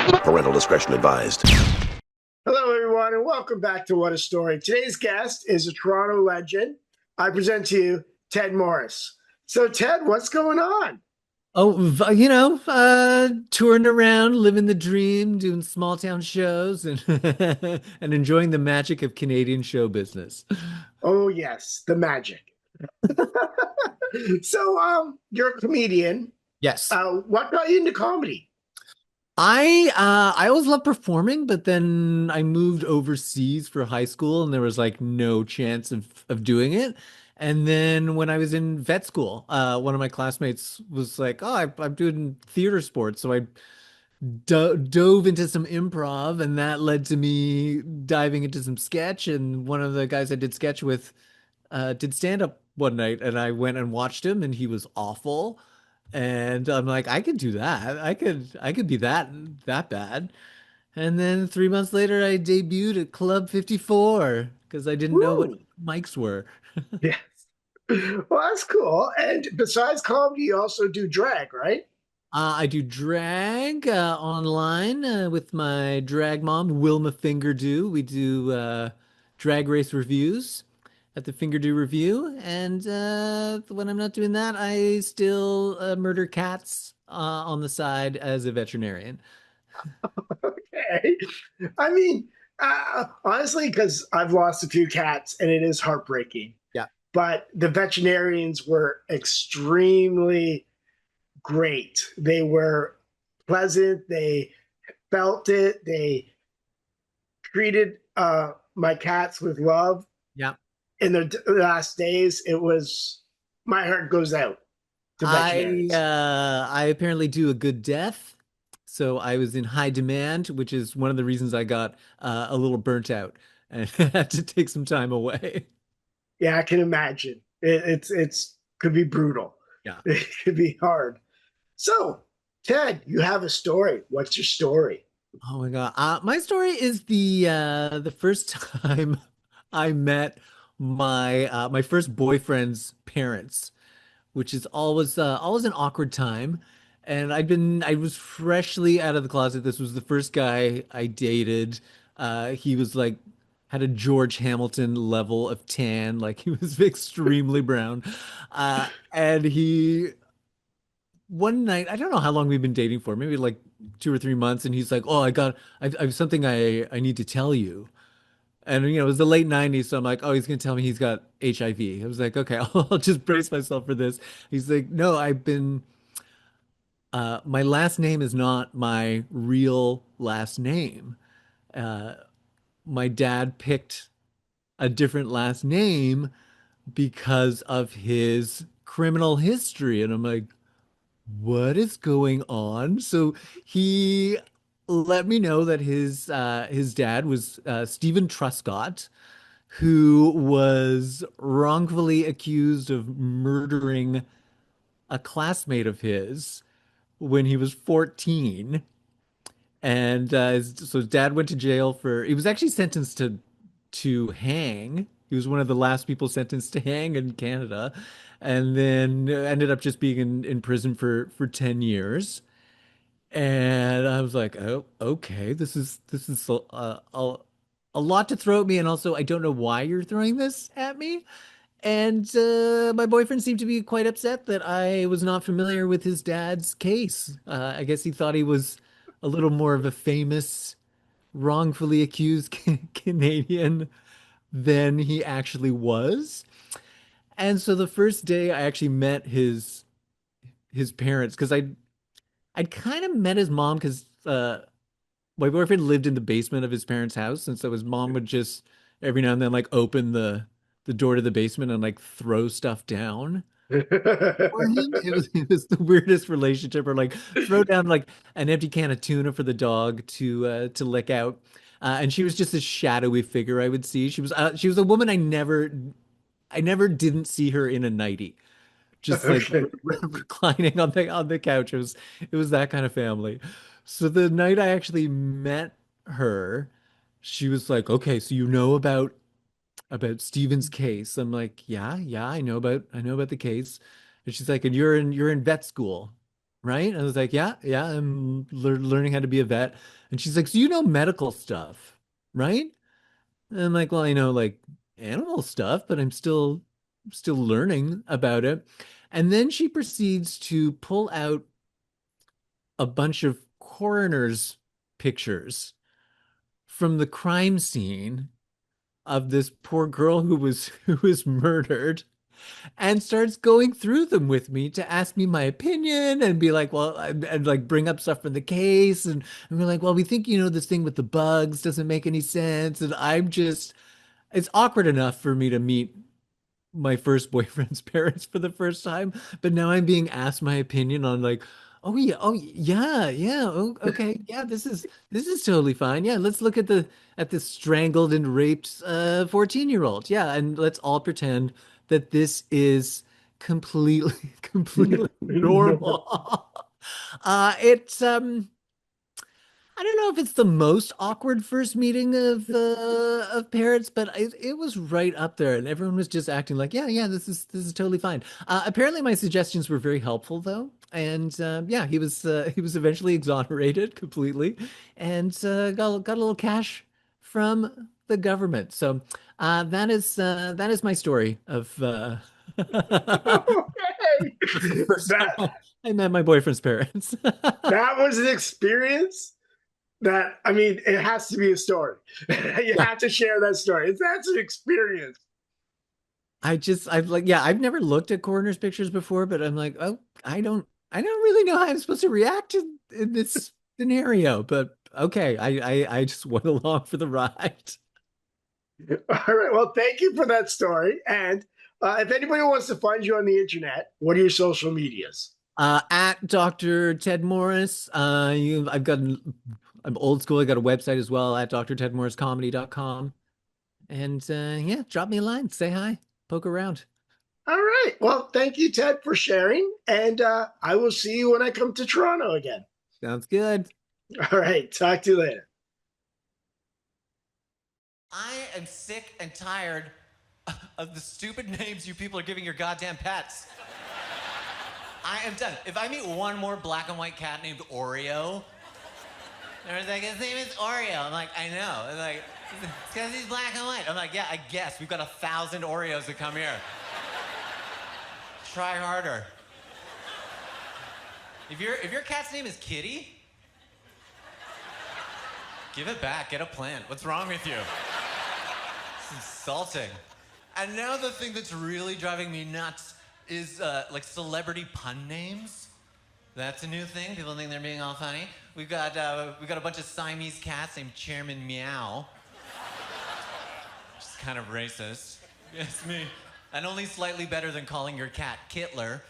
Parental discretion advised. Hello, everyone, and welcome back to What a Story. Today's guest is a Toronto legend. I present to you Ted Morris. So, Ted, what's going on? Touring around, living the dream, doing small town shows and and enjoying the magic of Canadian show business. Oh, yes, the magic. You're a comedian. Yes. What got you into comedy? I always loved performing, but then I moved overseas for high school and there was like no chance of doing it. And then when I was in vet school, one of my classmates was like, "Oh, I'm doing theater sports." So I dove into some improv, and that led to me diving into some sketch. And one of the guys I did sketch with did stand up one night, and I went and watched him, and he was awful. And I'm like, I could do that. I could be that bad. And then 3 months later, I debuted at Club 54 because I didn't know what Woo! mics were. Yes. Well, that's cool. And besides comedy, you also do drag, right? I do drag online with my drag mom, Wilma Fingerdew. We do drag race reviews at the Fingerdew Review. And when I'm not doing that, I still murder cats on the side as a veterinarian. Okay. I mean, honestly, because I've lost a few cats and it is heartbreaking. Yeah. But the veterinarians were extremely great. They were pleasant. They felt it. They treated my cats with love. Yeah. In their last days, it was my heart goes out to veterinarians. I apparently do a good death. So I was in high demand, which is one of the reasons I got a little burnt out and had to take some time away. Yeah, I can imagine. It's could be brutal. Yeah. It could be hard. So, Ted, you have a story. What's your story? Oh my God. My story is the first time I met my first boyfriend's parents, which is always an awkward time. And I was freshly out of the closet. This was the first guy I dated. He was like had a George Hamilton level of tan, like he was extremely brown. And he one night, I don't know how long we've been dating for, maybe like 2 or 3 months, and he's like, "Oh, I have something I need to tell you." And it was the late 90s, so I'm like, "Oh, he's gonna tell me he's got HIV." I was like, "Okay, I'll just brace myself for this." He's like, "No, my last name is not my real last name. Uh, my dad picked a different last name because of his criminal history." And I'm like, what is going on? So he let me know that his dad was Stephen Truscott, who was wrongfully accused of murdering a classmate of his when he was 14. And so his dad went to jail for, he was actually sentenced to hang. He was one of the last people sentenced to hang in Canada, and then ended up just being in prison for 10 years. And I was like, oh, okay, this is a lot to throw at me, and also I don't know why you're throwing this at me. And my boyfriend seemed to be quite upset that I was not familiar with his dad's case. I guess he thought he was a little more of a famous, wrongfully accused Canadian than he actually was. And so the first day I actually met his parents, because I'd kind of met his mom because my boyfriend lived in the basement of his parents' house, and so his mom would just every now and then like open the door to the basement and like throw stuff down for him. It was the weirdest relationship, or like throw down like an empty can of tuna for the dog to lick out. And she was just a shadowy figure I would see. She was a woman I never didn't see her in a nightie, just like Okay. reclining on the couch. It was that kind of family. So the night I actually met her, she was like, "Okay, so you know about Steven's case." I'm like, "Yeah, yeah, I know about the case." And she's like, "And you're in vet school, right? I was like, yeah, I'm learning how to be a vet. And she's like, so you know medical stuff, right? And I'm like, well, I know like animal stuff, but I'm still learning about it. And then she proceeds to pull out a bunch of coroner's pictures from the crime scene of this poor girl who was murdered and starts going through them with me to ask me my opinion and be like, well, and like bring up stuff from the case. And we're like, well, we think, this thing with the bugs doesn't make any sense. And it's awkward enough for me to meet my first boyfriend's parents for the first time, but now I'm being asked my opinion on like, oh, okay, yeah, this is totally fine. Yeah, let's look at this strangled and raped 14-year-old. Yeah, and let's all pretend that this is completely normal. It's I don't know if it's the most awkward first meeting of parents, but it was right up there, and everyone was just acting like, yeah, this is totally fine. Apparently, my suggestions were very helpful, though, and yeah, he was eventually exonerated completely, and got a little cash from the government. So that is my story of Okay. the first time That I met my boyfriend's parents. that was an experience that, I mean, it has to be a story. You Yeah. have to share that story. That's an experience. I've like, yeah, I've never looked at coroner's pictures before, but I'm like, oh, I don't really know how I'm supposed to react in this scenario, but okay, I just went along for the ride. All right. Well, thank you for that story. And if anybody wants to find you on the internet, what are your social medias? At Dr. Ted Morris, I'm old school. I got a website as well at drtedmorriscomedy.com. And yeah, drop me a line, say hi, poke around. All right. Well, thank you, Ted, for sharing. And I will see you when I come to Toronto again. Sounds good. All right. Talk to you later. I am sick and tired of the stupid names you people are giving your goddamn pets. I am done. If I meet one more black and white cat named Oreo, they're like, his name is Oreo. I'm like, I know. They're like, it's because he's black and white. I'm like, yeah, I guess. We've got 1,000 Oreos that come here. Try harder. If your cat's name is Kitty, give it back. Get a plant. What's wrong with you? It's insulting. And now the thing that's really driving me nuts is like celebrity pun names. That's a new thing. People think they're being all funny. We've got a bunch of Siamese cats named Chairman Meow. Which is kind of racist. Yes, me. And only slightly better than calling your cat Kittler.